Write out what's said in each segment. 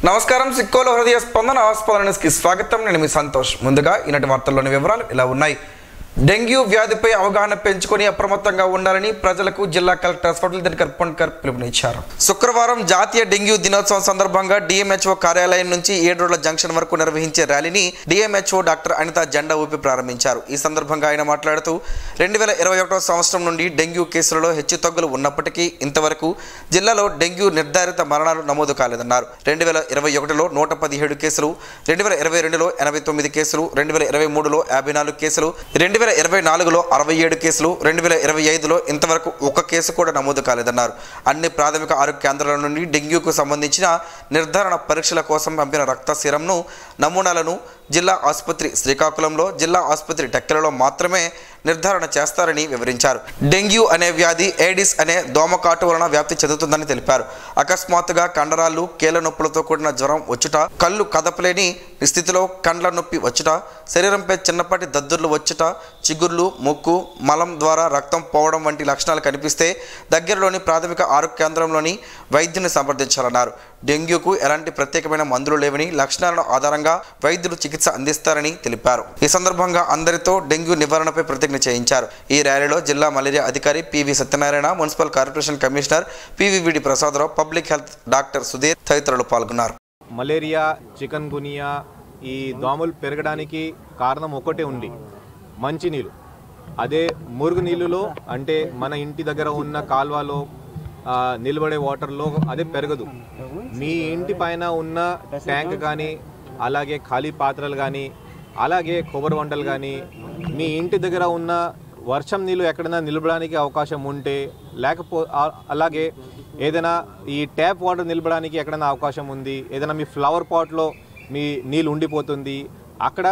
నమస్కారం సిక్కోలో హృదయ స్పందనకి స్వాగతం. నేను మీ సంతోష్. ముందుగా ఈనాటి వార్తల్లోని వివరాలు ఇలా ఉన్నాయి. డెంగ్యూ వ్యాధిపై అవగాహన పెంచుకొని అప్రమత్తంగా ఉండాలని ప్రజలకు జిల్లా కలెక్టర్ స్వప్నిల్ దినకర్ పొన్కర్ పిలుపునిచ్చారు. శుక్రవారం జాతీయ డెంగ్యూ దినోత్సవం సందర్భంగా డిఎంహెచ్ఓ కార్యాలయం నుంచి 7 రోడ్ల జంక్షన్ వరకు నిర్వహించే ర్యాలీని డిఎంహెచ్ఓ డాక్టర్ అనిత జెండా ఊపి ప్రారంభించారు. ఈ సందర్భంగా ఆయన మాట్లాడుతూ 2021 సంవత్సరం నుండి డెంగ్యూ కేసులలో హెచ్చుతగ్గులు ఉన్నప్పటికీ ఇంతవరకు జిల్లాలో డెంగ్యూ నిర్ధారిత మరణాలు నమోదు కాలేదన్నారు. 2021లో 117 కేసులు, 2022లో 89 కేసులు, 2023లో 54 కేసులు, 2024లో 67 కేసులు, 2025లో ఇంతవరకు ఒక కేసు కూడా నమోదు కాలేదన్నారు. అన్ని ప్రాథమిక ఆరోగ్య కేంద్రాల నుండి డెంగ్యూకు సంబంధించిన నిర్ధారణ పరీక్షల కోసం పంపిన రక్త సీరంను నమూనాలను జిల్లా ఆసుపత్రి శ్రీకాకుళంలో, జిల్లా ఆసుపత్రి టెక్కలలో మాత్రమే నిర్ధారణ చేస్తారని వివరించారు. డెంగ్యూ అనే వ్యాధి ఏడిస్ అనే దోమకాటు వలన వ్యాప్తి చెందుతుందని తెలిపారు. అకస్మాత్తుగా కండరాలు, కీళ్ల నొప్పులతో కూడిన జ్వరం వచ్చుట, కళ్ళు కదపలేని స్థితిలో కండ్ల నొప్పి వచ్చుట, శరీరంపై చిన్నపాటి దద్దుర్లు వచ్చుట, చిగుర్లు, ముక్కు, మలం ద్వారా రక్తం పోవడం వంటి లక్షణాలు కనిపిస్తే దగ్గరలోని ప్రాథమిక ఆరోగ్య కేంద్రంలోని వైద్యుని సంప్రదించాలన్నారు. డెంగ్యూకు ఎలాంటి ప్రత్యేకమైన మందులు లేవని, లక్షణాలను ఆధారంగా వైద్యులు చికిత్స అందిస్తారని తెలిపారు. ఈ సందర్భంగా అందరితో డెంగ్యూ నివారణపై ప్రతిజ్ఞ చేయించారు. ఈ ర్యాలీలో జిల్లా మలేరియా అధికారి PV Satyanarayana, municipal corporation commissioner పివివిడి Prasadarao, public health doctor Sudheer తదితరులు పాల్గొన్నారు. మలేరియా, చికన్ గునియా, ఈ దోమలు పెరగడానికి కారణం ఒకటే ఉంది, మంచినీళ్ళు. అదే మురుగు నీళ్ళలో అంటే మన ఇంటి దగ్గర ఉన్న కాల్వలో నిలబడే వాటర్లో అదే పెరగదు. మీ ఇంటి పైన ఉన్న ట్యాంక్ కానీ, అలాగే ఖాళీ పాత్రలు కానీ, అలాగే కొబ్బరి వంటలు కానీ, మీ ఇంటి దగ్గర ఉన్న వర్షం నీళ్ళు ఎక్కడైనా నిలబడడానికి అవకాశం ఉంటే, అలాగే ఏదైనా ఈ ట్యాప్ వాటర్ నిలబడడానికి ఎక్కడైనా అవకాశం ఉంది, ఏదైనా మీ ఫ్లవర్ పాట్లో మీ నీళ్ళు ఉండిపోతుంది, అక్కడ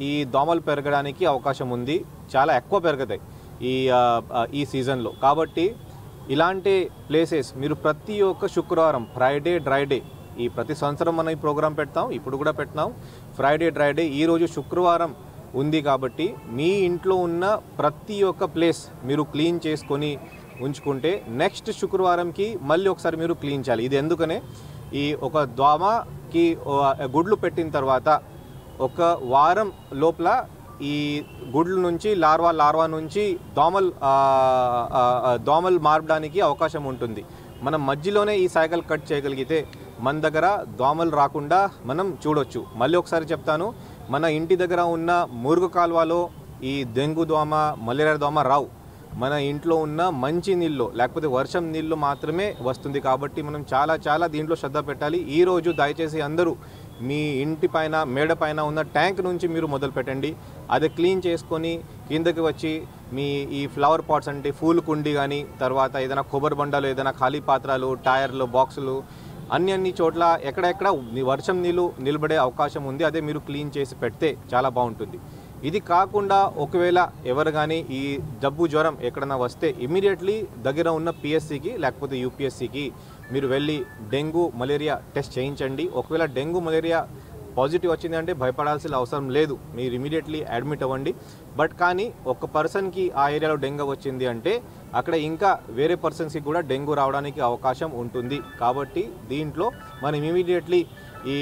ఈ దోమలు పెరగడానికి అవకాశం ఉంది. చాలా ఎక్కువ పెరుగుతాయి ఈ సీజన్లో. కాబట్టి ఇలాంటి ప్లేసెస్ మీరు ప్రతి ఒక్క శుక్రవారం ఫ్రైడే డ్రై డే, ఈ ప్రతి సంవత్సరం మనం ఈ ప్రోగ్రాం పెడతాం, ఇప్పుడు కూడా పెట్టినాం ఫ్రైడే డ్రై డే. ఈరోజు శుక్రవారం ఉంది కాబట్టి మీ ఇంట్లో ఉన్న ప్రతి ఒక్క ప్లేస్ మీరు క్లీన్ చేసుకొని ఉంచుకుంటే నెక్స్ట్ శుక్రవారంకి మళ్ళీ ఒకసారి మీరు క్లీన్ చేయాలి. ఇది ఎందుకనే, ఈ ఒక దోమకి గుడ్లు పెట్టిన తర్వాత ఒక వారం లోపల ఈ గుడ్ల నుంచి లార్వా నుంచి దోమలు మారడానికి అవకాశం ఉంటుంది. మనం మధ్యలోనే ఈ సైకిల్ కట్ చేయగలిగితే మన దగ్గర దోమలు రాకుండా మనం చూడొచ్చు. మళ్ళీ ఒకసారి చెప్తాను, మన ఇంటి దగ్గర ఉన్న మురుగు కాలువలో ఈ డెంగ్యూ దోమ, మలేరియా దోమ రావు. మన ఇంట్లో ఉన్న మంచి నీళ్ళు లేకపోతే వర్షం నీళ్ళు మాత్రమే వస్తుంది. కాబట్టి మనం చాలా దీంట్లో శ్రద్ధ పెట్టాలి. ఈరోజు దయచేసి అందరూ మీ ఇంటి పైన, మేడ పైన ఉన్న ట్యాంక్ నుంచి మీరు మొదలు పెట్టండి. అది క్లీన్ చేసుకొని కిందకి వచ్చి మీ ఈ ఫ్లవర్ పాట్స్ అంటే పూల కుండి కానీ, తర్వాత ఏదైనా కొబ్బరి బండలు, ఏదైనా ఖాళీ పాత్రలు, టైర్లు, బాక్సులు, అన్ని చోట్ల ఎక్కడెక్కడ వర్షం నీళ్ళు నిలబడే అవకాశం ఉంది, అదే మీరు క్లీన్ చేసి పెడితే చాలా బాగుంటుంది. ఇది కాకుండా ఒకవేళ ఎవరు కానీ ఈ జబ్బు, జ్వరం ఎక్కడైనా వస్తే ఇమీడియట్లీ దగ్గర ఉన్న పిఎస్సికి లేకపోతే యూపీఎస్సికి మీరు వెళ్ళి డెంగ్యూ, మలేరియా టెస్ట్ చేయించండి. ఒకవేళ డెంగ్యూ, మలేరియా పాజిటివ్ వచ్చింది అంటే భయపడాల్సిన అవసరం లేదు, మీరు ఇమీడియట్లీ అడ్మిట్ అవ్వండి. బట్ కానీ ఒక పర్సన్కి ఆ ఏరియాలో డెంగ్యూ వచ్చింది అంటే అక్కడ ఇంకా వేరే పర్సన్స్కి కూడా డెంగ్యూ రావడానికి అవకాశం ఉంటుంది. కాబట్టి దీంట్లో మనం ఇమీడియట్లీ ఈ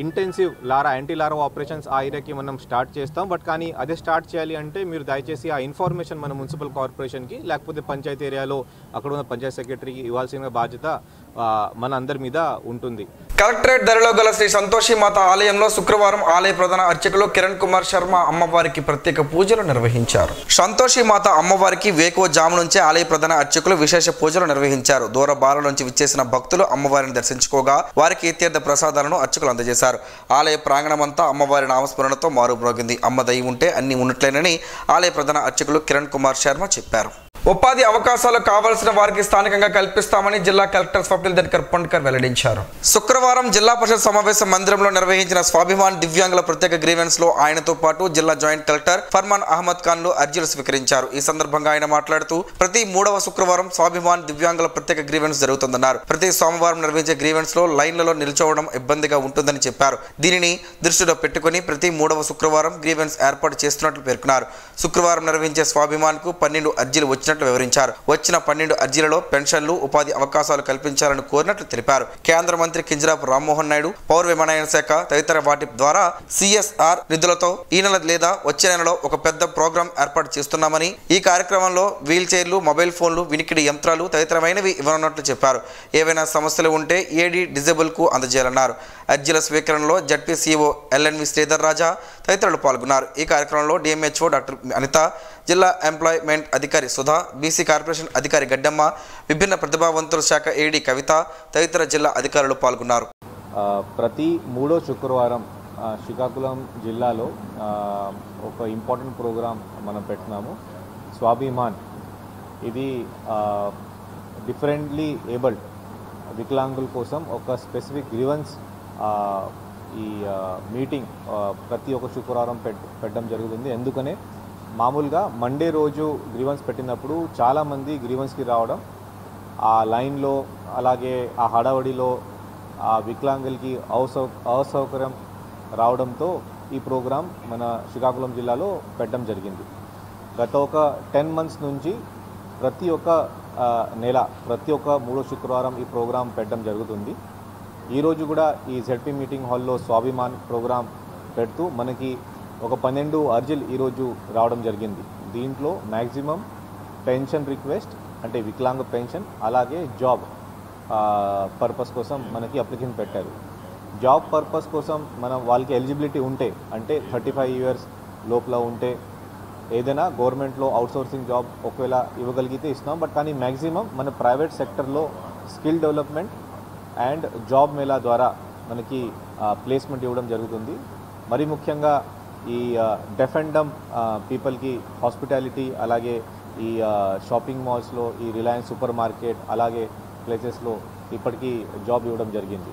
ఇంటెన్సివ్ యాంటీ లార్వా ఆపరేషన్స్ ఆ ఏరియాకి మనం స్టార్ట్ చేస్తాం. బట్ కానీ అదే స్టార్ట్ చేయాలి అంటే మీరు దయచేసి ఆ ఇన్ఫర్మేషన్ మన మున్సిపల్ కార్పొరేషన్కి లేకపోతే పంచాయతీ ఏరియాలో అక్కడ ఉన్న పంచాయత్ సెక్రటరీకి ఇవ్వాల్సిన బాధ్యత మన అందరి మీద ఉంటుంది. కలెక్టరేట్ ధరలో గల శ్రీ సంతోషి మాత ఆలయంలో శుక్రవారం ఆలయ ప్రధాన అర్చకులు కిరణ్ కుమార్ శర్మ అమ్మవారికి ప్రత్యేక పూజలు నిర్వహించారు. సంతోషి మాత అమ్మవారికి వేకువజాము నుంచే ఆలయ ప్రధాన అర్చకులు విశేష పూజలు నిర్వహించారు. దూర బాల నుంచి విచ్చేసిన భక్తులు అమ్మవారిని దర్శించుకోగా వారికి తీర్థ ప్రసాదాలను అర్చకులు అందజేశారు. ఆలయ ప్రాంగణమంతా అమ్మవారి నామస్మరణతో మారుమ్రోగింది. అమ్మ దయ ఉంటే అన్ని ఉన్నట్లేనని ఆలయ ప్రధాన అర్చకులు కిరణ్ కుమార్ శర్మ చెప్పారు. ఉపాధి అవకాశాలు కావాల్సిన వారికి స్థానికంగా కల్పిస్తామని జిల్లా కలెక్టర్ స్వప్నిల్ దినకర్ పొన్కర్ వెల్లడించారు. శుక్రవారం జిల్లా పరిషత్ సమావేశ మందిరంలో నిర్వహించిన స్వాభిమాన్ దివ్యాంగుల ప్రత్యేక గ్రీవెన్స్ లో ఆయనతో పాటు జిల్లా జాయింట్ కలెక్టర్ ఫర్మాన్ అహ్మద్ ఖాన్ లు అర్జీలు స్వీకరించారు. ఈ సందర్భంగా ఆయన మాట్లాడుతూ ప్రతి 3వ శుక్రవారం స్వాభిమాన్ దివ్యాంగుల ప్రత్యేక గ్రీవెన్స్ జరుగుతుందన్నారు. ప్రతి సోమవారం నిర్వహించే గ్రీవెన్స్ లో లైన్లలో నిల్చోవడం ఇబ్బందిగా ఉంటుందని చెప్పారు. దీనిని దృష్టిలో పెట్టుకుని ప్రతి 3వ శుక్రవారం గ్రీవెన్స్ ఏర్పాటు చేస్తున్నట్లు పేర్కొన్నారు. శుక్రవారం నిర్వహించే స్వాభిమాన్ కు 12 అర్జీలు వచ్చినట్లు ఇచ్చినట్లు వివరించారు. వచ్చిన 12 అర్జీలలో పెన్షన్లు, ఉపాధి అవకాశాలు కల్పించాలని కోరినట్లు తెలిపారు. కేంద్ర మంత్రి కింజరాపు రామ్మోహన్ నాయుడు, పౌర విమానయాన శాఖ తదితర వాటి ద్వారా CSR నిధులతో ఈ నెల లేదా వచ్చే నెలలో ఒక పెద్ద ప్రోగ్రాం ఏర్పాటు చేస్తున్నామని, ఈ కార్యక్రమంలో వీల్ చైర్లు, మొబైల్ ఫోన్లు, వినికిడి యంత్రాలు తదితరమైనవి ఇవ్వనున్నట్లు చెప్పారు. ఏవైనా సమస్యలు ఉంటే ఏడీ డిజేబుల్ కు అందజేయాలన్నారు. అర్జీల స్వీకరణలో జడ్పీ CEO LNV శ్రీధర్ రాజా తదితరులు పాల్గొన్నారు. ఈ కార్యక్రమంలో DMHO డాక్టర్ అనిత, జిల్లా ఎంప్లాయ్మెంట్ అధికారి సుధా, BC కార్పొరేషన్ అధికారి గడ్డమ్మ, విభిన్న ప్రతిభావంతుల శాఖ AD కవిత తదితర జిల్లా అధికారులు పాల్గొన్నారు. ప్రతి 3వ శుక్రవారం శ్రీకాకుళం జిల్లాలో ఒక ఇంపార్టెంట్ ప్రోగ్రాం మనం పెట్టినాము, స్వాభిమాన్. ఇది డిఫరెంట్లీ ఏబుల్డ్ వికలాంగుల కోసం ఒక స్పెసిఫిక్ గ్రీవెన్స్ ఈ మీటింగ్ ప్రతి ఒక్క శుక్రవారం పెట్టడం జరుగుతుంది. ఎందుకనే మామూలుగా మండే రోజు గ్రీవెన్స్ పెట్టినప్పుడు చాలామంది గ్రీవెన్స్కి రావడం, ఆ లైన్లో అలాగే ఆ హడావడిలో ఆ వికలాంగులకి అసౌకర్యం రావడంతో ఈ ప్రోగ్రాం మన శ్రీకాకుళం జిల్లాలో పెట్టడం జరిగింది. గత ఒక 10 months నుంచి ప్రతి ఒక్క నెల ప్రతి ఒక్క 3వ శుక్రవారం ఈ ప్రోగ్రాం పెట్టడం జరుగుతుంది. ఈరోజు కూడా ఈ ZP మీటింగ్ హాల్లో స్వాభిమాన్ ప్రోగ్రాం పెడుతూ మనకి ఒక 12 అర్జీలు ఈరోజు రావడం జరిగింది. దీంట్లో మ్యాక్సిమం పెన్షన్ రిక్వెస్ట్ అంటే వికలాంగ పెన్షన్, అలాగే జాబ్ పర్పస్ కోసం మనకి అప్లికేషన్ పెట్టారు. జాబ్ పర్పస్ కోసం మనం వాళ్ళకి ఎలిజిబిలిటీ ఉంటే అంటే 35 years లోపల ఉంటే ఏదైనా గవర్నమెంట్లో అవుట్సోర్సింగ్ జాబ్ ఒకవేళ ఇవ్వగలిగితే ఇస్తున్నాం. బట్ కానీ మ్యాక్సిమం మన ప్రైవేట్ సెక్టర్లో skill development and job Mela ద్వారా మనకి ప్లేస్మెంట్ ఇవ్వడం జరుగుతుంది. మరి ముఖ్యంగా ఈ డెఫ్ అండ్ డమ్ పీపుల్కి హాస్పిటాలిటీ, అలాగే ఈ షాపింగ్ మాల్స్లో, ఈ రిలయన్స్ సూపర్ మార్కెట్ అలాగే ప్లేసెస్లో ఇప్పటికీ జాబ్ ఇవ్వడం జరిగింది.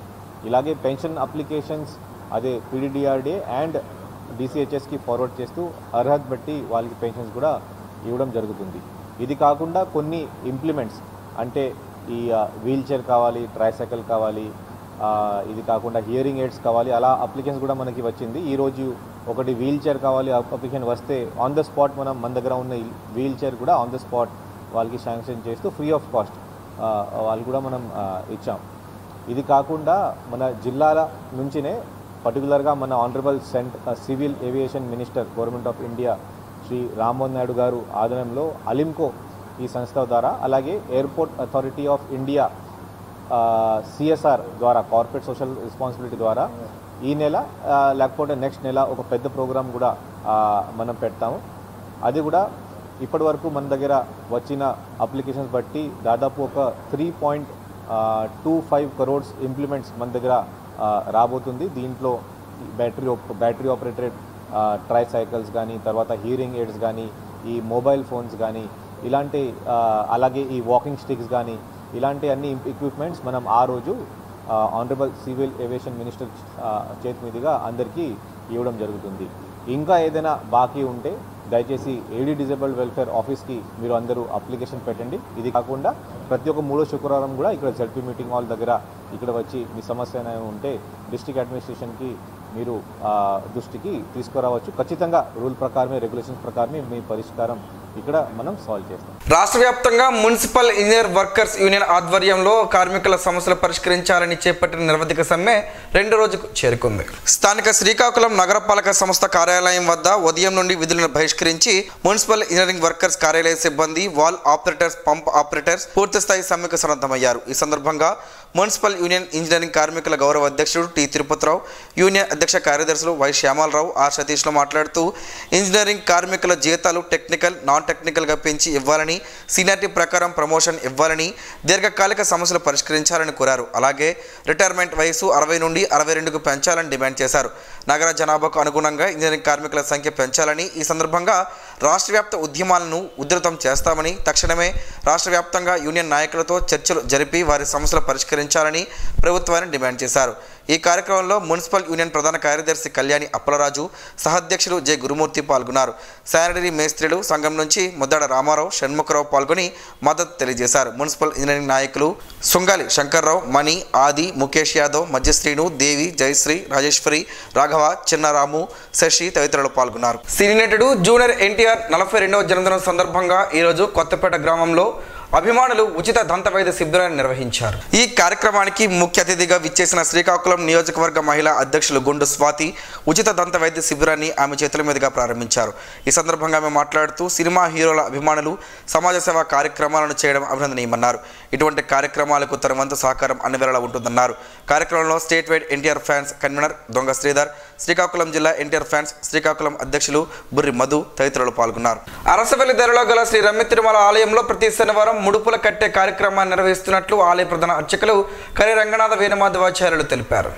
ఇలాగే పెన్షన్ అప్లికేషన్స్ అదే PDDRDA అండ్ DCHSకి ఫార్వర్డ్ చేస్తూ అర్హత బట్టి వాళ్ళకి పెన్షన్స్ కూడా ఇవ్వడం జరుగుతుంది. ఇది కాకుండా కొన్ని ఇంప్లిమెంట్స్ అంటే ఈ వీల్ చైర్ కావాలి, ట్రైసైకిల్ కావాలి, ఇది కాకుండా హియరింగ్ ఎయిడ్స్ కావాలి, అలా అప్లికేషన్స్ కూడా మనకి వచ్చింది. ఈరోజు ఒకటి వీల్ చైర్ కావాలి అప్లికేషన్ వస్తే ఆన్ ద స్పాట్ మన దగ్గర ఉన్న వీల్ చైర్ కూడా ఆన్ ద స్పాట్ వాళ్ళకి శాంక్షన్ చేస్తూ ఫ్రీ ఆఫ్ కాస్ట్ వాళ్ళు కూడా మనం ఇచ్చాం. ఇది కాకుండా మన జిల్లాల నుంచినే పర్టికులర్గా మన honourable civil aviation minister government of India Shri Rammohan Naidu గారు ఆధ్వర్యంలో అలింకో ఈ సంస్థ ద్వారా, అలాగే airport authority of India CSR ద్వారా, కార్పొరేట్ సోషల్ రెస్పాన్సిబిలిటీ ద్వారా ఈ నెల లేకపోతే నెక్స్ట్ నెల ఒక పెద్ద ప్రోగ్రాం కూడా మనం పెడతాము. అది కూడా ఇప్పటి వరకు మన దగ్గర వచ్చిన అప్లికేషన్స్ బట్టి దాదాపు ఒక 3.25 crores ఇంప్లిమెంట్స్ మన దగ్గర రాబోతుంది. దీంట్లో బ్యాటరీ ఆపరేటెడ్ ట్రైసైకిల్స్ కానీ, తర్వాత హియరింగ్ ఎయిడ్స్ కానీ, ఈ మొబైల్ ఫోన్స్ కానీ, ఇలాంటి అలాగే ఈ వాకింగ్ స్టిక్స్ కానీ, ఇలాంటి అన్ని ఎక్విప్మెంట్స్ మనం ఆ రోజు ఆనరబుల్ సివిల్ ఏవియేషన్ మినిస్టర్ చేతి మీదుగా అందరికీ ఇవ్వడం జరుగుతుంది. ఇంకా ఏదైనా బాకీ ఉంటే దయచేసి AD డిజేబుల్డ్ వెల్ఫేర్ ఆఫీస్కి మీరు అందరూ అప్లికేషన్ పెట్టండి. ఇది కాకుండా ప్రతి ఒక్క 3వ శుక్రవారం కూడా ఇక్కడ ZP మీటింగ్ హాల్ దగ్గర ఇక్కడ వచ్చి మీ సమస్య ఏమైనా ఉంటే డిస్ట్రిక్ట్ అడ్మినిస్ట్రేషన్కి మీరు దృష్టికి తీసుకురావచ్చు. ఖచ్చితంగా రూల్ ప్రకారమే, రెగ్యులేషన్స్ ప్రకారమే మీ పరిష్కారం ఇక్కడ మనం సాల్వ్ చేస్తాం. రాష్ట్ర వ్యాప్తంగా మున్సిపల్ ఇంజనీర్ వర్కర్స్ యూనియన్ ఆధ్వర్యంలో కార్మికుల సమస్యలు పరిష్కరించాలని చేపట్టిన నిరవధిక సమ్మె 2వ రోజుకు చేరుకుంది. స్థానిక శ్రీకాకుళం నగరపాలక సంస్థ కార్యాలయం వద్ద ఉదయం నుండి విధులను బహిష్కరించి మున్సిపల్ ఇంజనీరింగ్ వర్కర్స్ కార్యాలయ సిబ్బంది, వాల్ ఆపరేటర్స్, పంప్ ఆపరేటర్స్ పూర్తిస్థాయి సమ్మెకు సన్నద్ధమయ్యారు. ఈ సందర్భంగా మున్సిపల్ యూనియన్ ఇంజనీరింగ్ కార్మికుల గౌరవ అధ్యక్షుడు టి తిరుపతిరావు, యూనియన్ అధ్యక్ష కార్యదర్శులు వై శ్యామలరావు, ఆర్ సతీష్లు మాట్లాడుతూ ఇంజనీరింగ్ కార్మికుల జీతాలు టెక్నికల్, నాన్ టెక్నికల్గా పెంచి ఇవ్వాలని, సీనియారిటీ ప్రకారం ప్రమోషన్ ఇవ్వాలని, దీర్ఘకాలిక సమస్యలు పరిష్కరించాలని కోరారు. అలాగే రిటైర్మెంట్ వయసు 60 నుండి 62కు పెంచాలని డిమాండ్ చేశారు. నగర జనాభాకు అనుగుణంగా ఇంజనీరింగ్ కార్మికుల సంఖ్య పెంచాలని, ఈ సందర్భంగా రాష్ట్ర వ్యాప్త ఉద్యమాలను ఉధృతం చేస్తామని, తక్షణమే రాష్ట్ర వ్యాప్తంగా యూనియన్ నాయకులతో చర్చలు జరిపి వారి సమస్యలు పరిష్కరించాలని ప్రభుత్వాన్ని డిమాండ్ చేశారు. ఈ కార్యక్రమంలో మున్సిపల్ యూనియన్ ప్రధాన కార్యదర్శి కళ్యాణి అప్పలరాజు, సహాధ్యక్షులు జె గురుమూర్తి పాల్గొన్నారు. శానిటరీ మేస్త్రీలు సంఘం నుంచి ముద్దాడ రామారావు, షణ్ముఖరావు పాల్గొని మద్దతు తెలియజేశారు. మున్సిపల్ ఇంజనీరింగ్ నాయకులు సుంగాలి శంకర్రావు, మణి, ఆది, ముఖేష్ యాదవ్, మధ్యశ్రీను, దేవి, జయశ్రీ, రాజేశ్వరి, రాఘవ, చిన్నరాము, శశి తదితరులు పాల్గొన్నారు. సినీ నటుడు జూనియర్ ఎన్టీఆర్ 42వ జన్మదినం సందర్భంగా ఈరోజు కొత్తపేట గ్రామంలో అభిమానులు ఉచిత దంత వైద్య శిబిరాన్ని నిర్వహించారు. ఈ కార్యక్రమానికి ముఖ్య అతిథిగా విచ్చేసిన శ్రీకాకుళం నియోజకవర్గ మహిళా అధ్యక్షులు గుండు స్వాతి ఉచిత దంత వైద్య శిబిరాన్ని ఆమె చేతుల మీదుగా ప్రారంభించారు. ఈ సందర్భంగా ఆమె మాట్లాడుతూ సినిమా హీరోల అభిమానులు సమాజ సేవా కార్యక్రమాలను చేయడం అభినందనీయమన్నారు. ఇటువంటి కార్యక్రమాలకు తన వంతు సహకారం అన్ని వేళలా ఉంటుందన్నారు. కార్యక్రమంలో state wide NTR fans convener దొంగ శ్రీధర్, శ్రీకాకుళం జిల్లా ఎన్టీఆర్ ఫ్యాన్స్ శ్రీకాకుళం అధ్యక్షులు బుర్రి మధు తదితరులు పాల్గొన్నారు. అరసవెల్లి ధరలో గల శ్రీ రమ్య తిరుమల ఆలయంలో ప్రతి శనివారం ముడుపుల కట్టే కార్యక్రమాన్ని నిర్వహిస్తున్నట్లు ఆలయ ప్రధాన అర్చకులు కరి రంగనాథ వేణుమాధవాచార్యులు తెలిపారు.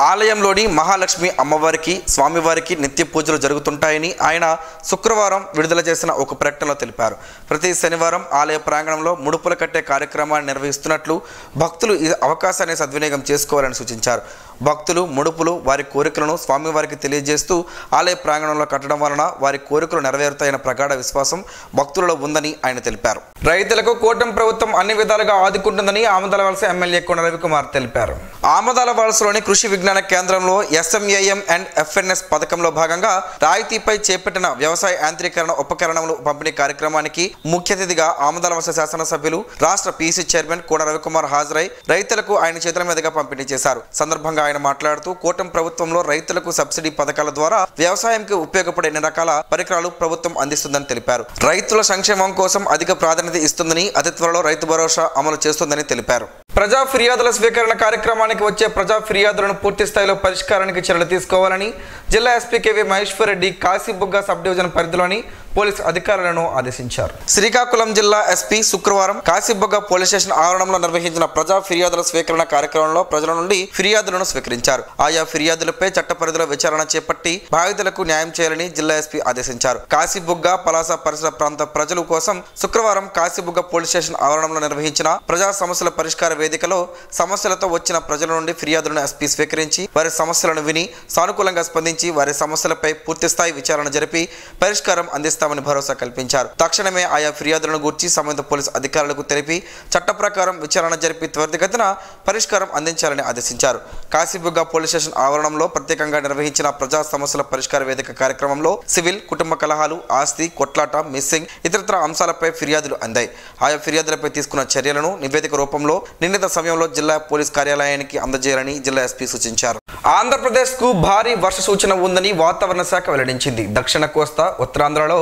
ఆలయంలోని మహాలక్ష్మి అమ్మవారికి, స్వామివారికి నిత్య పూజలు జరుగుతుంటాయని ఆయన శుక్రవారం విడుదల చేసిన ఒక ప్రకటనలో తెలిపారు. ప్రతి శనివారం ఆలయ ప్రాంగణంలో ముడుపుల కట్టే కార్యక్రమాన్ని నిర్వహిస్తున్నట్లు భక్తులు ఈ అవకాశాన్ని సద్వినియోగం చేసుకోవాలని సూచించారు. భక్తులు ముడుపులు వారి కోరికలను స్వామివారికి తెలియజేస్తూ ఆలయ ప్రాంగణంలో కట్టడం వలన వారి కోరికలు నెరవేరుతాయన్న ప్రగాఢ విశ్వాసం భక్తులలో ఉందని ఆయన తెలిపారు. రైతులకు కూటమి ప్రభుత్వం అన్ని విధాలుగా ఆదుకుంటుందని ఆమదాలవలస ఎమ్మెల్యే కొండ రవికుమార్ తెలిపారు. ఆమదాలవలసలోని కృషి విజ్ఞాన కేంద్రంలో SMAM అండ్ FNS పథకంలో భాగంగా రాయితీపై చేపట్టిన వ్యవసాయ యాంత్రీకరణ ఉపకరణములు పంపిణీ కార్యక్రమానికి ముఖ్య అతిథిగా ఆమదాలవలస శాసనసభ్యులు రాష్ట్ర PEC చైర్మన్ కొండ రవికుమార్ హాజరై రైతులకు ఆయన చేతుల మీదుగా పంపిణీ చేశారు. సందర్భంగా ఆయన మాట్లాడుతూ కూటమి ప్రభుత్వంలో రైతులకు సబ్సిడీ పథకాల ద్వారా వ్యవసాయంకి ఉపయోగపడే అన్ని రకాల పరికరాలు ప్రభుత్వం అందిస్తుందని తెలిపారు. రైతుల సంక్షేమం కోసం అధిక ప్రాధాన్యత ఇస్తుందని, అతి త్వరలో రైతు భరోసా అమలు చేస్తుందని తెలిపారు. ప్రజా ఫిర్యాదుల స్వీకరణ కార్యక్రమానికి వచ్చే ప్రజా ఫిర్యాదులను పూర్తి స్థాయిలో పరిష్కారానికి చర్యలు తీసుకోవాలని జిల్లా SP KV Maheshwar Reddy Kashibugga sub division పరిధిలోని పోలీసు అధికారులను ఆదేశించారు. శ్రీకాకుళం జిల్లా SP శుక్రవారం కాశీబుగ్గ పోలీస్ స్టేషన్ ఆవరణంలో నిర్వహించిన ప్రజా ఫిర్యాదుల స్వీకరణ కార్యక్రమంలో ప్రజల నుండి ఫిర్యాదులను స్వీకరించారు. ఆయా ఫిర్యాదులపై చట్ట పరిధిలో విచారణ చేపట్టి బాధితులకు న్యాయం చేయాలని జిల్లా SP ఆదేశించారు. కాశీబుగ్గ, పలాస పరిసర ప్రాంత ప్రజల కోసం శుక్రవారం కాశీబుగ్గ పోలీస్ స్టేషన్ ఆవరణంలో నిర్వహించిన ప్రజా సమస్యల పరిష్కార వేదికలో సమస్యలతో వచ్చిన ప్రజల నుండి ఫిర్యాదులను SP స్వీకరించి వారి సమస్యలను విని సానుకూలంగా స్పందించి వారి సమస్యలపై పూర్తిస్థాయి విచారణ జరిపి పరిష్కారం అందిస్తామని భరోసా కల్పించారు. తక్షణమే ఆయా ఫిర్యాదులను గూర్చి సంబంధిత పోలీసు అధికారులకు తెలిపి చట్ట ప్రకారం విచారణ జరిపి త్వరితగతిన పరిష్కారం అందించాలని ఆదేశించారు. కాశీబుగ్గ పోలీస్ స్టేషన్ ఆవరణంలో ప్రత్యేకంగా నిర్వహించిన ప్రజా సమస్యల పరిష్కార వేదిక కార్యక్రమంలో సివిల్, కుటుంబ కలహాలు, ఆస్తి కొట్లాట, మిస్సింగ్ ఇతరత్ర అంశాలపై ఫిర్యాదులు అందాయి. ఆయా ఫిర్యాదులపై తీసుకున్న చర్యలను నివేదిక రూపంలో నిర్ణీత సమయంలో జిల్లా పోలీస్ కార్యాలయానికి అందజేయాలని జిల్లా SP సూచించారు. ఆంధ్రప్రదేశ్కు భారీ వర్ష సూచన ఉందని వాతావరణ శాఖ వెల్లడించింది. దక్షిణ కోస్తా, ఉత్తరాంధ్రలో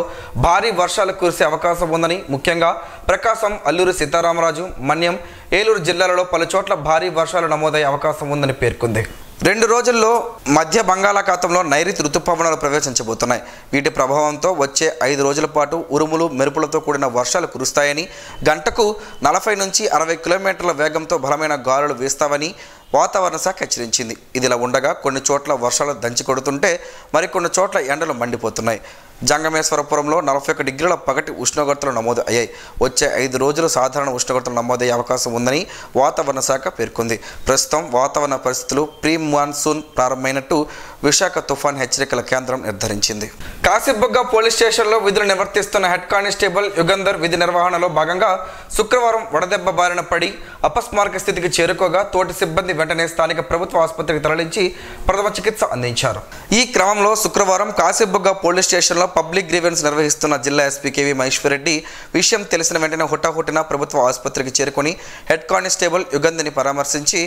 భారీ వర్షాలు కురిసే అవకాశం ఉందని, ముఖ్యంగా ప్రకాశం, అల్లూరు సీతారామరాజు, మన్యం, ఏలూరు జిల్లాలలో పలు చోట్ల భారీ వర్షాలు నమోదయ్యే అవకాశం ఉందని పేర్కొంది. 2 రోజుల్లో మధ్య బంగాళాఖాతంలో నైరుతి రుతుపవనాలు ప్రవేశించబోతున్నాయి. వీటి ప్రభావంతో వచ్చే 5 రోజుల పాటు ఉరుములు, మెరుపులతో కూడిన వర్షాలు కురుస్తాయని, గంటకు 40 నుంచి 60 కిలోమీటర్ల వేగంతో బలమైన గాలులు వీస్తావని వాతావరణ శాఖ హెచ్చరించింది. ఇదిలా ఉండగా కొన్ని చోట్ల వర్షాలు దంచి కొడుతుంటే మరికొన్ని చోట్ల ఎండలు మండిపోతున్నాయి. జంగమేశ్వరపురంలో 41 డిగ్రీల పగటి ఉష్ణోగ్రతలు నమోదు అయ్యాయి. వచ్చే 5 రోజులు సాధారణ ఉష్ణోగ్రతలు నమోదయ్యే అవకాశం ఉందని వాతావరణ శాఖ పేర్కొంది. ప్రస్తుతం వాతావరణ పరిస్థితులు ప్రీ మాన్సూన్ ప్రారంభమైనట్టు విశాఖ తుఫాన్ హెచ్చరికల కేంద్రం నిర్ధారించింది. కాశీబుగ్గ పోలీస్ స్టేషన్లో విధులు నిర్వర్తిస్తున్న హెడ్ కానిస్టేబుల్ యుగంధర్ విధి నిర్వహణలో భాగంగా శుక్రవారం వడదెబ్బ బారిన పడి అపస్మారక స్థితికి చేరుకోగా తోటి సిబ్బంది వెంటనే స్థానిక ప్రభుత్వ ఆసుపత్రికి తరలించి ప్రథమ చికిత్స అందించారు. ఈ క్రమంలో శుక్రవారం కాశీబుగ్గ పోలీస్ స్టేషన్లో పబ్లిక్ గ్రీవెన్స్ నిర్వహిస్తున్న జిల్లా SP KV మహేశ్వర్ రెడ్డి విషయం తెలిసిన వెంటనే హుటాహుటిన ప్రభుత్వ ఆసుపత్రికి చేరుకుని హెడ్ కానిస్టేబుల్ యుగంధర్ని పరామర్శించి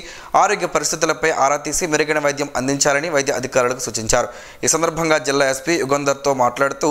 ఆరోగ్య పరిస్థితులపై ఆరా తీసి మెరుగైన వైద్యం అందించాలని వైద్య అధికారులకు సూచించారు. ఈ సందర్భంగా జిల్లా SP యుగంధర్తో మాట్లాడుతూ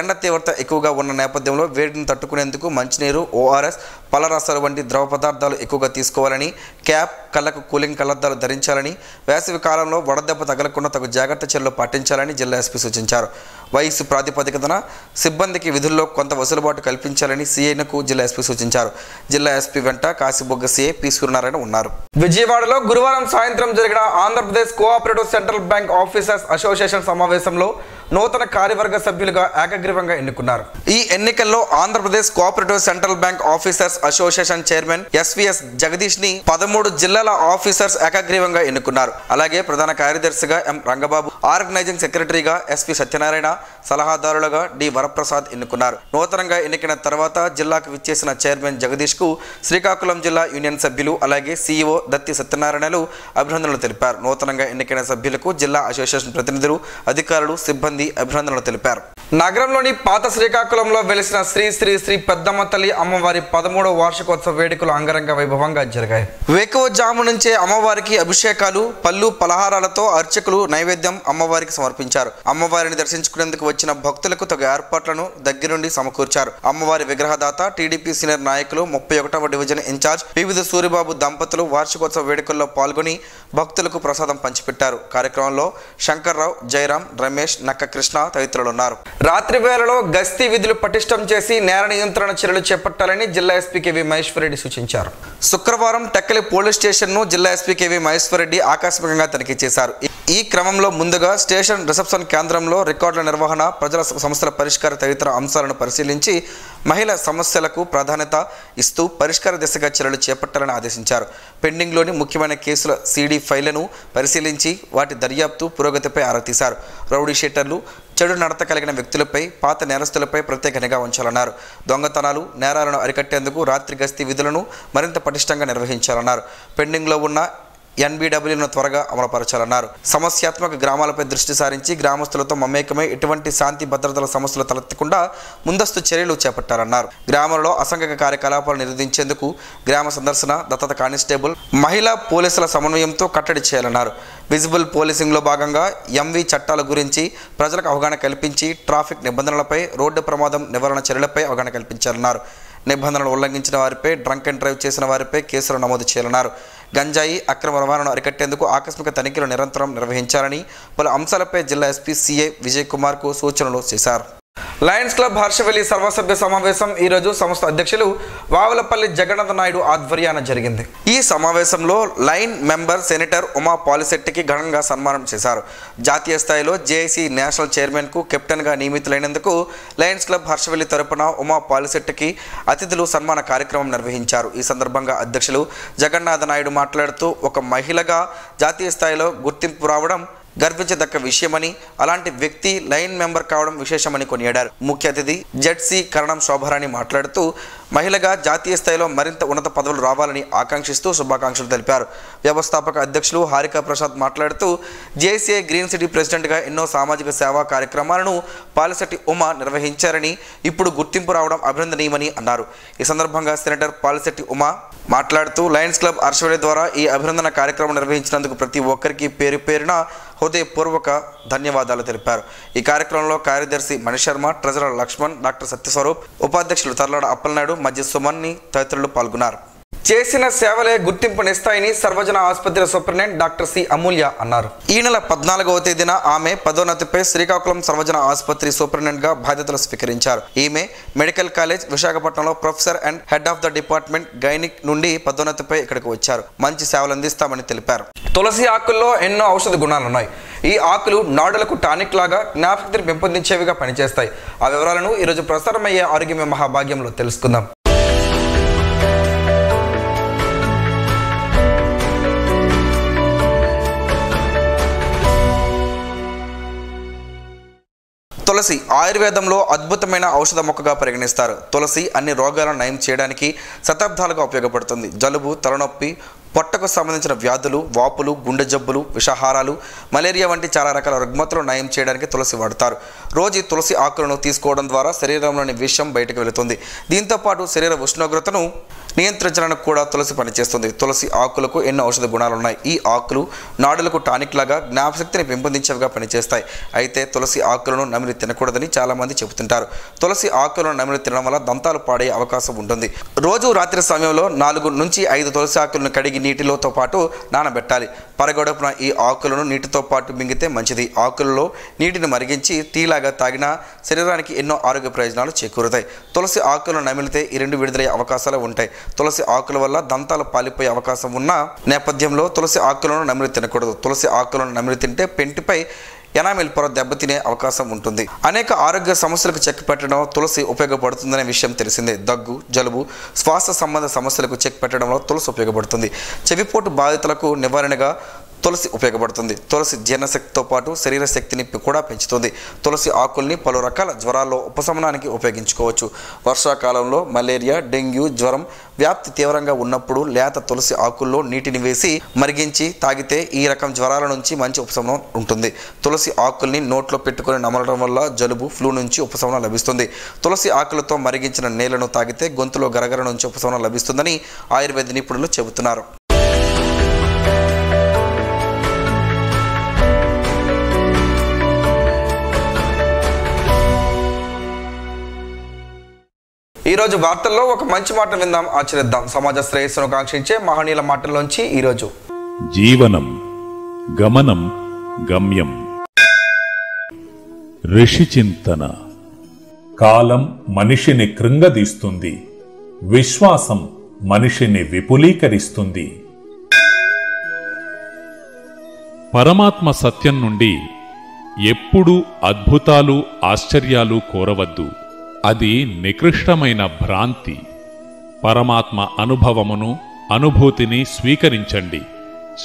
ఎండ తీవ్రత ఎక్కువగా ఉన్న నేపథ్యంలో వేడిని తట్టుకునేందుకు మంచినీరు, ORS, పలరసాలు వంటి ద్రవ పదార్థాలు ఎక్కువగా తీసుకోవాలని, క్యాప్, కళ్ళకు కూలింగ్ కళ్ళద్దాలు ధరించాలని, వేసవి కాలంలో వడదెబ్బ తగలకుండా తగు జాగ్రత్త చర్యలు పాటించాలని జిల్లా SP సూచించారు. వయసు ప్రాతిపదికన సిబ్బందికి విధుల్లో కొంత వసూలుబాటు కల్పించాలని CIకు జిల్లా SP సూచించారు. జిల్లా SP వెంట కాశీబుగ్గ CI P సూర్యనారాయణ ఉన్నారు. విజయవాడలో గురువారం సాయంత్రం జరిగిన Andhra Pradesh cooperative central bank officers association సమావేశంలో నూతన కార్యవర్గ సభ్యులుగా ఏకగ్రీవంగా ఎన్నుకున్నారు. ఈ ఎన్నికల్లో Andhra Pradesh cooperative central bank officers association chairman SVS Jagadish ని 13 జిల్లాల ఆఫీసర్స్ ఏకగ్రీవంగా ఎన్నుకున్నారు. అలాగే ప్రధాన కార్యదర్శిగా ఎం రంగబాబు, ఆర్గనైజింగ్ సెక్రటరీగా ఎస్పీ సత్యనారాయణ, సలహాదారులుగా డి వరప్రసాద్ ఎన్నుకున్నారు. నూతనంగా ఎన్నికైన తర్వాత జిల్లాకు విచ్చేసిన చైర్మన్ జగదీష్ కు శ్రీకాకుళం జిల్లా యూనియన్ సభ్యులు అలాగే సీఈఓ దత్తి సత్యనారాయణలు అభినందనలు తెలిపారు. నూతనంగా ఎన్నికైన సభ్యులకు జిల్లా అసోసియేషన్ ప్రతినిధులు, అధికారులు, సిబ్బంది అభినందనలు తెలిపారు. నగరంలోని పాత శ్రీకాకుళంలో వెలిసిన శ్రీ శ్రీ శ్రీ పెద్దమ్మ తల్లి అమ్మవారి 13వ వార్షికోత్సవ వేడుకలు అంగరంగ వైభవంగా జరిగాయి. వేకువజాము నుంచే అమ్మవారికి అభిషేకాలు, పళ్ళు, పలహారాలతో అర్చకులు నైవేద్యం అమ్మవారికి సమర్పించారు. అమ్మవారిని దర్శించుకునేందుకు వచ్చిన భక్తులకు తగు ఏర్పాట్లను దగ్గరుండి సమకూర్చారు. అమ్మవారి విగ్రహదాత టీడీపీ సీనియర్ నాయకులు 31వ డివిజన్ ఇన్ఛార్జ్ పివిధ సూరిబాబు దంపతులు వార్షికోత్సవ వేడుకల్లో పాల్గొని భక్తులకు ప్రసాదం పంచిపెట్టారు. కార్యక్రమంలో శంకర్రావు, జయరాం, రమేష్, నక్క కృష్ణ తదితరులున్నారు. రాత్రి వేళలో గస్తీ విధులు పటిష్టం చేసి నేర నియంత్రణ చర్యలు చేపట్టాలని జిల్లా ఎస్పీ కేవీ మహేశ్వరరెడ్డి సూచించారు. శుక్రవారం టెక్కలి పోలీస్ స్టేషన్ ను జిల్లా ఎస్పీ కేవీ మహేశ్వరరెడ్డి ఆకస్మికంగా తనిఖీ చేశారు. ఈ క్రమంలో ముందుగా స్టేషన్ రిసెప్షన్ కేంద్రంలో రికార్డుల నిర్వహణ, ప్రజల సమస్యల పరిష్కార తదితర అంశాలను పరిశీలించి మహిళా సమస్యలకు ప్రాధాన్యత ఇస్తూ పరిష్కార దిశగా చర్యలు చేపట్టాలని ఆదేశించారు. పెండింగ్లోని ముఖ్యమైన కేసుల సీడీ ఫైళ్లను పరిశీలించి వాటి దర్యాప్తు పురోగతిపై ఆరా తీశారు. రౌడీ షీటర్లు, చెడు నడత కలిగిన వ్యక్తులపై, పాత నేరస్తులపై ప్రత్యేక నిఘా ఉంచాలన్నారు. దొంగతనాలు, నేరాలను అరికట్టేందుకు రాత్రి గస్తీ విధులను మరింత పటిష్టంగా నిర్వహించాలన్నారు. పెండింగ్లో ఉన్న ఎన్బిడబ్ల్యూను త్వరగా అమలుపరచాలన్నారు. సమస్యాత్మక గ్రామాలపై దృష్టి సారించి గ్రామస్తులతో మమేకమై ఎటువంటి శాంతి భద్రతల సమస్యలు తలెత్తకుండా ముందస్తు చర్యలు చేపట్టాలన్నారు. గ్రామంలో అసంఘిక కార్యకలాపాలు నిరోధించేందుకు గ్రామ సందర్శన, దత్తత కానిస్టేబుల్, మహిళా పోలీసుల సమన్వయంతో కట్టడి చేయాలన్నారు. విజిబుల్ పోలీసింగ్లో భాగంగా ఎంవి చట్టాల గురించి ప్రజలకు అవగాహన కల్పించి ట్రాఫిక్ నిబంధనలపై, రోడ్డు ప్రమాదం నివారణ చర్యలపై అవగాహన కల్పించాలన్నారు. నిబంధనలు ఉల్లంఘించిన వారిపై, డ్రంక్ అండ్ డ్రైవ్ చేసిన వారిపై కేసులు నమోదు చేయాలన్నారు. గంజాయి అక్రమ రవాణాను అరికట్టేందుకు ఆకస్మిక తనిఖీలు నిరంతరం నిర్వహించాలని పలు అంశాలపై జిల్లా ఎస్పీ సిఐ విజయ్ కుమార్కు సూచనలు చేశారు. లయన్స్ క్లబ్ హర్షవెల్లి సర్వసభ్య సమావేశం ఈరోజు సంస్థ అధ్యక్షులు వావులపల్లి జగన్నాథ నాయుడు ఆధ్వర్యాన జరిగింది. ఈ సమావేశంలో లైన్ మెంబర్ సెనేటర్ ఉమా పాలిశెట్టికి ఘనంగా సన్మానం చేశారు. జాతీయ స్థాయిలో జేఏసీ నేషనల్ చైర్మన్కు కెప్టెన్గా నియమితులైనందుకు లయన్స్ క్లబ్ హర్షవెల్లి తరపున ఉమా పాలిశెట్టికి అతిథులు సన్మాన కార్యక్రమం నిర్వహించారు. ఈ సందర్భంగా అధ్యక్షులు జగన్నాథ నాయుడు మాట్లాడుతూ ఒక మహిళగా జాతీయ స్థాయిలో గుర్తింపు రావడం గర్వించదగ్గ విషయమని, అలాంటి వ్యక్తి లైన్ మెంబర్ కావడం విశేషమని కొనియాడారు. ముఖ్య అతిథి జెడ్సీ కరణం శోభారాణి మాట్లాడుతూ మహిళగా జాతీయ స్థాయిలో మరింత ఉన్నత పదవులు రావాలని ఆకాంక్షిస్తూ శుభాకాంక్షలు తెలిపారు. వ్యవస్థాపక అధ్యక్షులు హారికా ప్రసాద్ మాట్లాడుతూ జేసీఐ గ్రీన్ సిటీ ప్రెసిడెంట్గా ఎన్నో సామాజిక సేవా కార్యక్రమాలను పాలిశెట్టి ఉమా నిర్వహించారని, ఇప్పుడు గుర్తింపు రావడం అభినందనీయమని అన్నారు. ఈ సందర్భంగా సెనేటర్ పాలిశెట్టి ఉమా మాట్లాడుతూ లయన్స్ క్లబ్ హర్షవెల్లి ద్వారా ఈ అభినందన కార్యక్రమం నిర్వహించినందుకు ప్రతి ఒక్కరికి పేరు పేరున హృదయపూర్వక ధన్యవాదాలు తెలిపారు. ఈ కార్యక్రమంలో కార్యదర్శి మణిశర్మ, ట్రెజరర్ లక్ష్మణ్, డాక్టర్ సత్యస్వరూప్, ఉపాధ్యక్షులు తర్లాడ అప్పలనాయుడు, మధ్య సుమన్ని తదితరులు పాల్గొన్నారు. చేసిన సేవలే గుర్తింపునిస్తాయని సర్వజన ఆసుపత్రి సూపరింటెండెంట్ డాక్టర్ సి అమూల్య అన్నారు. ఈ నెల 14వ తేదీన ఆమె పదోన్నతిపై శ్రీకాకుళం సర్వజన ఆసుపత్రి సూపరింటెండెంట్గా బాధ్యతలు స్వీకరించారు. ఈమె మెడికల్ కాలేజ్ విశాఖపట్నంలో professor and head of the department gynaec నుండి పదోన్నతిపై ఇక్కడికి వచ్చారు. మంచి సేవలు అందిస్తామని తెలిపారు. తులసి ఆకుల్లో ఎన్నో ఔషధ గుణాలున్నాయి. ఈ ఆకులు నాడులకు టానిక్ లాగా జ్ఞాపకతను పెంపొందించేవిగా పనిచేస్తాయి. ఆ వివరాలను ఈరోజు ప్రసారమయ్యే ఆరోగ్యమే మహాభాగ్యంలో తెలుసుకుందాం. తులసి ఆయుర్వేదంలో అద్భుతమైన ఔషధ మొక్కగా పరిగణిస్తారు. తులసి అన్ని రోగాలను నయం చేయడానికి శతాబ్దాలుగా ఉపయోగపడుతుంది. జలుబు, తలనొప్పి, పొట్టకు సంబంధించిన వ్యాధులు, వాపులు, గుండె జబ్బులు, విషాహారాలు, మలేరియా వంటి చాలా రకాల రుగ్మతలను నయం చేయడానికి తులసి వాడతారు. రోజు తులసి ఆకులను తీసుకోవడం ద్వారా శరీరంలోని విషం బయటకు వెళుతుంది. దీంతోపాటు శరీర ఉష్ణోగ్రతను నియంత్రించడానికి కూడా తులసి పనిచేస్తుంది. తులసి ఆకులకు ఎన్నో ఔషధ గుణాలు ఉన్నాయి. ఈ ఆకులు నాడులకు టానిక్ లాగా జ్ఞాపశక్తిని పెంపొందించేవిగా పనిచేస్తాయి. అయితే తులసి ఆకులను నమిలి తినకూడదని చాలామంది చెబుతుంటారు. తులసి ఆకులను నమిలి తినడం వల్ల దంతాలు పాడే అవకాశం ఉంటుంది. రోజు రాత్రి సమయంలో 4 నుంచి 5 తులసి ఆకులను కడిగి నీటిలోతో పాటు నానబెట్టాలి. పరగడుపున ఈ ఆకులను నీటితో పాటు మింగితే మంచిది. ఆకులలో నీటిని మరిగించి టీలాగా తాగినా శరీరానికి ఎన్నో ఆరోగ్య ప్రయోజనాలు చేకూరుతాయి. తులసి ఆకులను నమిలితే ఈ 2 విడుదలయ్యే అవకాశాలు ఉంటాయి. తులసి ఆకుల వల్ల దంతాలు పాలిపోయే అవకాశం ఉన్న నేపథ్యంలో తులసి ఆకులను నమిలి తినకూడదు. తులసి ఆకులను నమిలి తింటే పెంటిపై ఎనామిల్ పొర దెబ్బతినే అవకాశం ఉంటుంది. అనేక ఆరోగ్య సమస్యలకు చెక్ పెట్టడం తులసి ఉపయోగపడుతుందనే విషయం తెలిసిందే. దగ్గు, జలుబు, శ్వాస సంబంధ సమస్యలకు చెక్ పెట్టడంలో తులసి ఉపయోగపడుతుంది. చెవిపోటు బాధితులకు నివారణగా తులసి ఉపయోగపడుతుంది. తులసి జీర్ణశక్తితో పాటు శరీర శక్తిని కూడా పెంచుతుంది. తులసి ఆకుల్ని పలు రకాల జ్వరాల్లో ఉపశమనానికి ఉపయోగించుకోవచ్చు. వర్షాకాలంలో మలేరియా, డెంగ్యూ జ్వరం వ్యాప్తి తీవ్రంగా ఉన్నప్పుడు లేత తులసి ఆకుల్లో నీటిని వేసి మరిగించి తాగితే ఈ రకం జ్వరాల నుంచి మంచి ఉపశమనం ఉంటుంది. తులసి ఆకుల్ని నోట్లో పెట్టుకుని నమలడం వల్ల జలుబు, ఫ్లూ నుంచి ఉపశమనం లభిస్తుంది. తులసి ఆకులతో మరిగించిన నీళ్లను తాగితే గొంతులో గరగర నుంచి ఉపశమనం లభిస్తుందని ఆయుర్వేద నిపుణులు చెబుతున్నారు. ఈరోజు వార్తల్లో ఒక మంచి మాట విందాం, ఆచరిద్దాం. సమాజ శ్రేయస్సును కాంక్షించే మహనీయుల మాటల్లోంచి ఈరోజు జీవనం గమనం గమ్యం. ఋషి చింతన. కాలం మనిషిని కృంగదీస్తుంది, విశ్వాసం మనిషిని విపులీకరిస్తుంది. పరమాత్మ సత్యం నుండి ఎప్పుడూ అద్భుతాలు, ఆశ్చర్యాలు కోరవద్దు. అది నికృష్టమైన భ్రాంతి. పరమాత్మ అనుభవమును, అనుభూతిని స్వీకరించండి.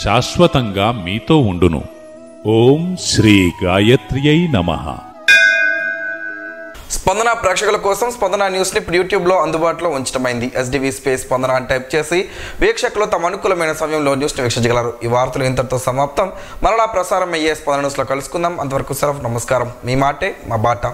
శాశ్వతంగా మీతో ఉండును. ఓం శ్రీ గాయత్ర్యై నమః. స్పందన ప్రేక్షకుల కోసం స్పందన న్యూస్ని ఇప్పుడు యూట్యూబ్లో అందుబాటులో ఉంచడమైంది. SDV స్పేస్ స్పందన అని టైప్ చేసి వీక్షకులు తమ అనుకూలమైన సమయంలో న్యూస్ని వీక్షించగలరు. ఈ వార్తలు ఇంతటితో సమాప్తం. మరలా ప్రసారం అయ్యే స్పందన న్యూస్లో కలుసుకుందాం. అంతవరకు సెలవు. నమస్కారం. మీ మాటే మా బాట.